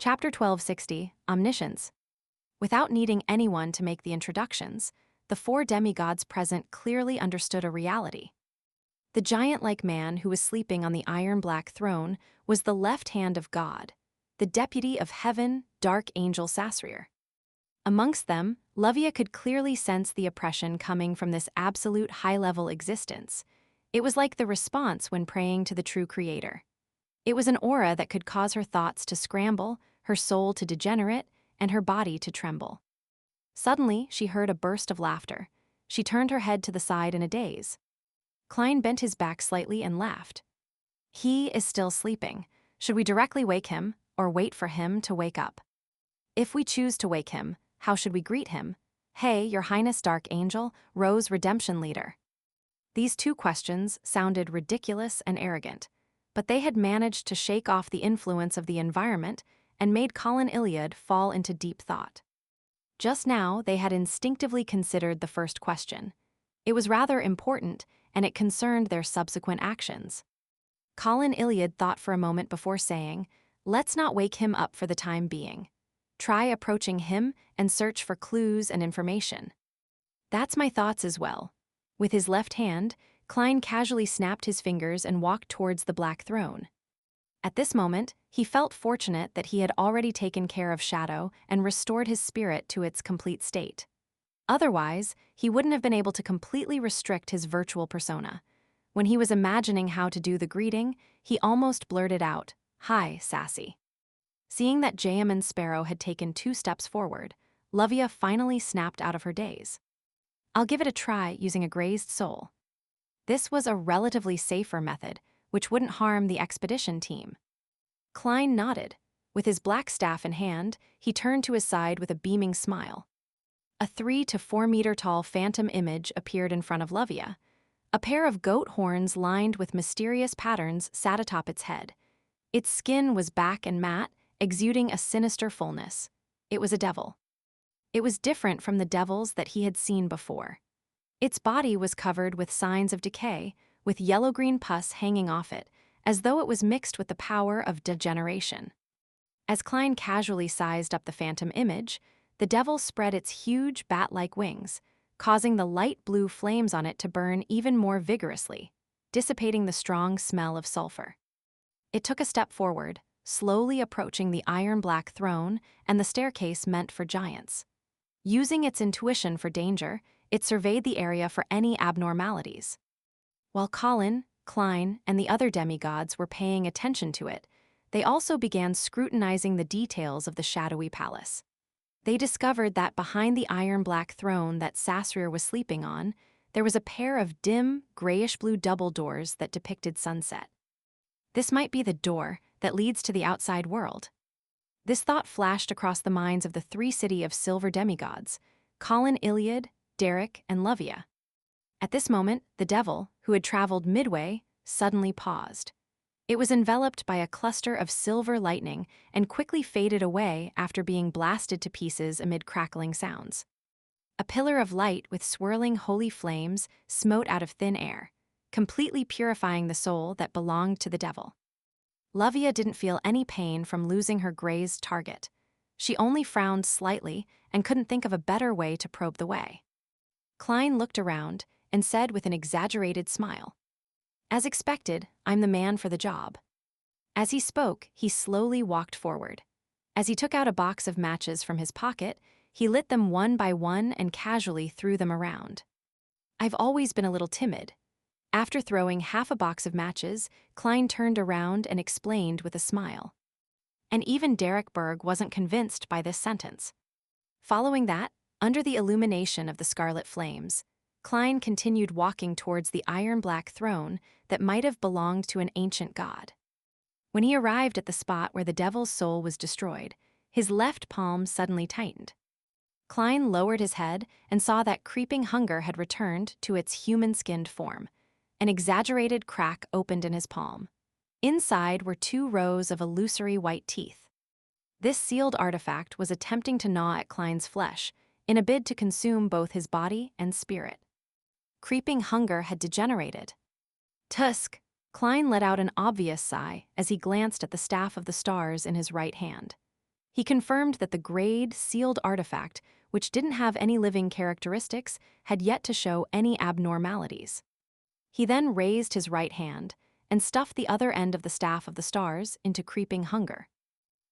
Chapter 1260, Omniscience. Without needing anyone to make the introductions, the four demigods present clearly understood a reality. The giant-like man who was sleeping on the iron-black throne was the left hand of God, the deputy of heaven, dark angel Sasrier. Amongst them, Lovia could clearly sense the oppression coming from this absolute high-level existence. It was like the response when praying to the true creator. It was an aura that could cause her thoughts to scramble, her soul to degenerate, and her body to tremble. Suddenly, she heard a burst of laughter. She turned her head to the side in a daze. Klein bent his back slightly and laughed. He is still sleeping. Should we directly wake him, or wait for him to wake up? If we choose to wake him, how should we greet him? Hey, Your Highness Dark Angel, Rose Redemption Leader. These two questions sounded ridiculous and arrogant, but they had managed to shake off the influence of the environment and made Colin Iliad fall into deep thought. Just now, they had instinctively considered the first question. It was rather important, and it concerned their subsequent actions. Colin Iliad thought for a moment before saying, "Let's not wake him up for the time being. Try approaching him and search for clues and information." That's my thoughts as well. With his left hand, Klein casually snapped his fingers and walked towards the black throne. At this moment, he felt fortunate that he had already taken care of Shadow and restored his spirit to its complete state. Otherwise, he wouldn't have been able to completely restrict his virtual persona. When he was imagining how to do the greeting, he almost blurted out, "Hi, Sassy." Seeing that Jam and Sparrow had taken 2 steps forward, Lovia finally snapped out of her daze. "I'll give it a try using a grazed soul." This was a relatively safer method, which wouldn't harm the expedition team. Klein nodded. With his black staff in hand, he turned to his side with a beaming smile. A 3 to 4 meter tall phantom image appeared in front of Lovia. A pair of goat horns lined with mysterious patterns sat atop its head. Its skin was black and matte, exuding a sinister fullness. It was a devil. It was different from the devils that he had seen before. Its body was covered with signs of decay, with yellow-green pus hanging off it, as though it was mixed with the power of degeneration. As Klein casually sized up the phantom image, the devil spread its huge bat-like wings, causing the light blue flames on it to burn even more vigorously, dissipating the strong smell of sulfur. It took a step forward, slowly approaching the iron-black throne and the staircase meant for giants. Using its intuition for danger, it surveyed the area for any abnormalities. While Colin, Klein, and the other demigods were paying attention to it, they also began scrutinizing the details of the shadowy palace. They discovered that behind the iron-black throne that Sasrier was sleeping on, there was a pair of dim, grayish-blue double doors that depicted sunset. This might be the door that leads to the outside world. This thought flashed across the minds of the 3 city of silver demigods, Colin Iliad, Derek, and Lovia. At this moment, the devil, who had traveled midway, suddenly paused. It was enveloped by a cluster of silver lightning and quickly faded away after being blasted to pieces amid crackling sounds. A pillar of light with swirling holy flames smote out of thin air, completely purifying the soul that belonged to the devil. Lovia didn't feel any pain from losing her grazed target. She only frowned slightly and couldn't think of a better way to probe the way. Klein looked around and said with an exaggerated smile, "As expected, I'm the man for the job." As he spoke, he slowly walked forward. As he took out a box of matches from his pocket, he lit them one by one and casually threw them around. "I've always been a little timid." After throwing half a box of matches, Klein turned around and explained with a smile. And even Derek Berg wasn't convinced by this sentence. Following that, under the illumination of the scarlet flames, Klein continued walking towards the iron-black throne that might have belonged to an ancient god. When he arrived at the spot where the devil's soul was destroyed, his left palm suddenly tightened. Klein lowered his head and saw that creeping hunger had returned to its human-skinned form. An exaggerated crack opened in his palm. Inside were 2 rows of illusory white teeth. This sealed artifact was attempting to gnaw at Klein's flesh in a bid to consume both his body and spirit. Creeping hunger had degenerated. Tusk! Klein let out an obvious sigh as he glanced at the staff of the stars in his right hand. He confirmed that the grade, sealed artifact, which didn't have any living characteristics, had yet to show any abnormalities. He then raised his right hand and stuffed the other end of the staff of the stars into Creeping Hunger.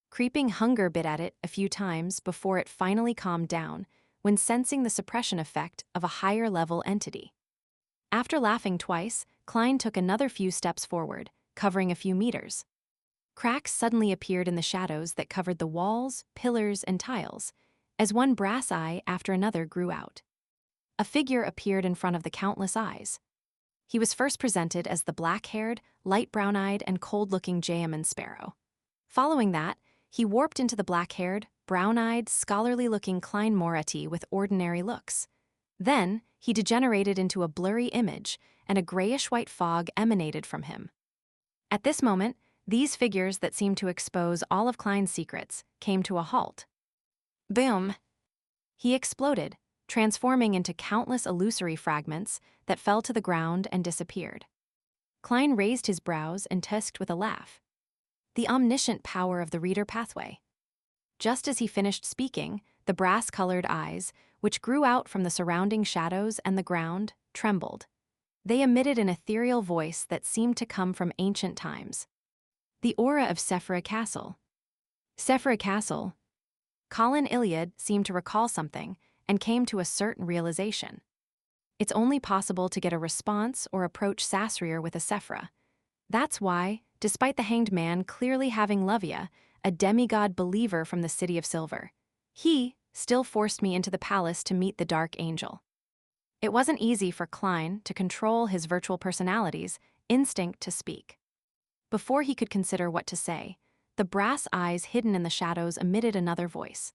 Creeping Hunger bit at it a few times before it finally calmed down when sensing the suppression effect of a higher-level entity. After laughing twice, Klein took another few steps forward, covering a few meters. Cracks suddenly appeared in the shadows that covered the walls, pillars, and tiles, as one brass eye after another grew out. A figure appeared in front of the countless eyes. He was first presented as the black-haired, light brown-eyed, and cold-looking Jayaman Sparrow. Following that, he warped into the black-haired, brown-eyed, scholarly-looking Klein Moretti with ordinary looks. Then, he degenerated into a blurry image, and a grayish-white fog emanated from him. At this moment, these figures that seemed to expose all of Klein's secrets came to a halt. Boom! He exploded, transforming into countless illusory fragments that fell to the ground and disappeared. Klein raised his brows and tusked with a laugh. The omniscient power of the reader pathway. Just as he finished speaking, the brass-colored eyes, which grew out from the surrounding shadows and the ground, trembled. They emitted an ethereal voice that seemed to come from ancient times. The aura of Sephira Castle. Sephira Castle. Colin Iliad seemed to recall something and came to a certain realization. It's only possible to get a response or approach Sasrir with a Sephira. That's why, despite the Hanged Man clearly having Lavia, a demigod believer from the City of Silver, he still forced me into the palace to meet the Dark Angel. It wasn't easy for Klein to control his virtual personality's instinct to speak. Before he could consider what to say, the brass eyes hidden in the shadows emitted another voice.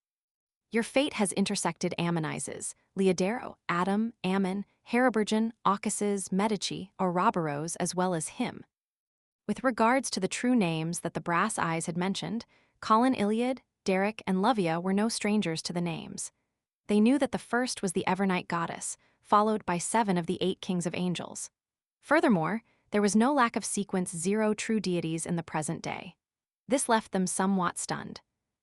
Your fate has intersected Ammonizes, Leodero, Adam, Ammon, Heribergen, Aucuses, Medici, Ouroboros, as well as him. With regards to the true names that the brass eyes had mentioned, Colin Iliad, Derek, and Lavia were no strangers to the names. They knew that the first was the Evernight goddess, followed by 7 of the 8 kings of angels. Furthermore, there was no lack of sequence 0 true deities in the present day. This left them somewhat stunned.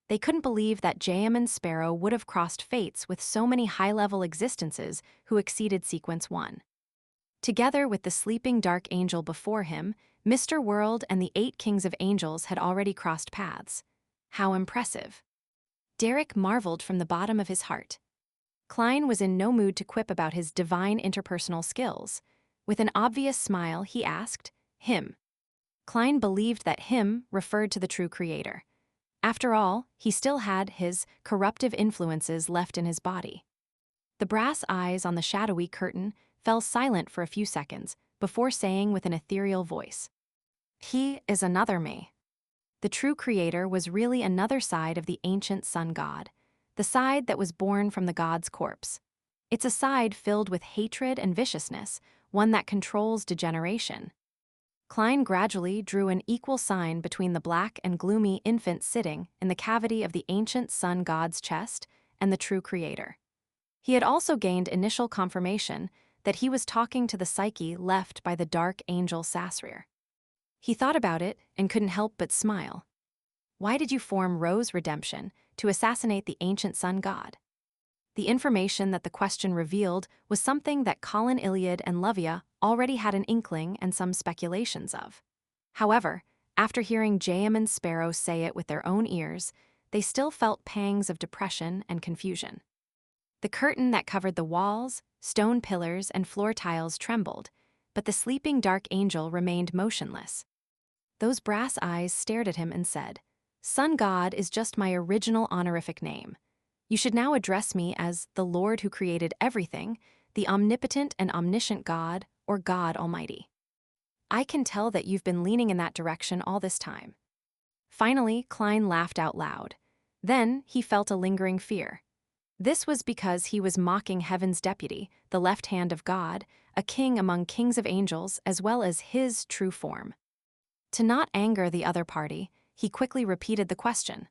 They couldn't believe that Jayaman Sparrow would have crossed fates with so many high-level existences who exceeded sequence 1. Together with the sleeping dark angel before him, Mr. World and the 8 kings of angels had already crossed paths. How impressive. Derek marveled from the bottom of his heart. Klein was in no mood to quip about his divine interpersonal skills. With an obvious smile, he asked, him. Klein believed that him referred to the true creator. After all, he still had his corruptive influences left in his body. The brass eyes on the shadowy curtain fell silent for a few seconds before saying with an ethereal voice, he is another me. The true creator was really another side of the ancient sun god, the side that was born from the god's corpse. It's a side filled with hatred and viciousness, one that controls degeneration. Klein gradually drew an equal sign between the black and gloomy infant sitting in the cavity of the ancient sun god's chest and the true creator. He had also gained initial confirmation that he was talking to the psyche left by the dark angel Sasrir. He thought about it and couldn't help but smile. Why did you form Rose Redemption to assassinate the ancient sun god? The information that the question revealed was something that Colin Iliad and Lavia already had an inkling and some speculations of. However, after hearing Jayaman Sparrow say it with their own ears, they still felt pangs of depression and confusion. The curtain that covered the walls, stone pillars, and floor tiles trembled, but the sleeping dark angel remained motionless. Those brass eyes stared at him and said, Sun God is just my original honorific name. You should now address me as the Lord who created everything, the omnipotent and omniscient God, or God Almighty. I can tell that you've been leaning in that direction all this time. Finally, Klein laughed out loud. Then he felt a lingering fear. This was because he was mocking heaven's deputy, the left hand of God, a king among kings of angels, as well as his true form. To not anger the other party, he quickly repeated the question.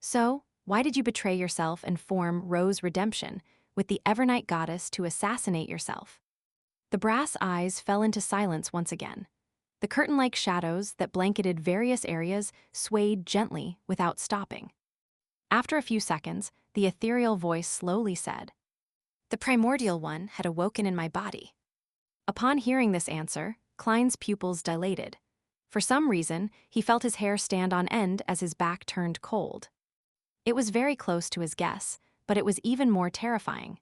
So, why did you betray yourself and form Rose Redemption with the Evernight goddess to assassinate yourself? The brass eyes fell into silence once again. The curtain-like shadows that blanketed various areas swayed gently without stopping. After a few seconds, the ethereal voice slowly said, "The primordial one had awoken in my body." Upon hearing this answer, Klein's pupils dilated. For some reason, he felt his hair stand on end as his back turned cold. It was very close to his guess, but it was even more terrifying.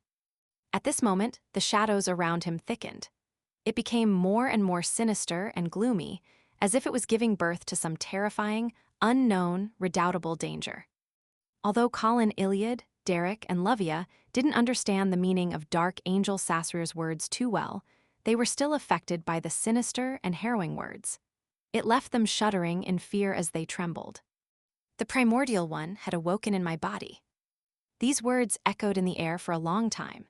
At this moment, the shadows around him thickened. It became more and more sinister and gloomy, as if it was giving birth to some terrifying, unknown, redoubtable danger. Although Colin, Iliad, Derek, and Lovia didn't understand the meaning of Dark Angel Sasrir's words too well, they were still affected by the sinister and harrowing words. It left them shuddering in fear as they trembled. "The primordial one had awoken in my body." These words echoed in the air for a long time,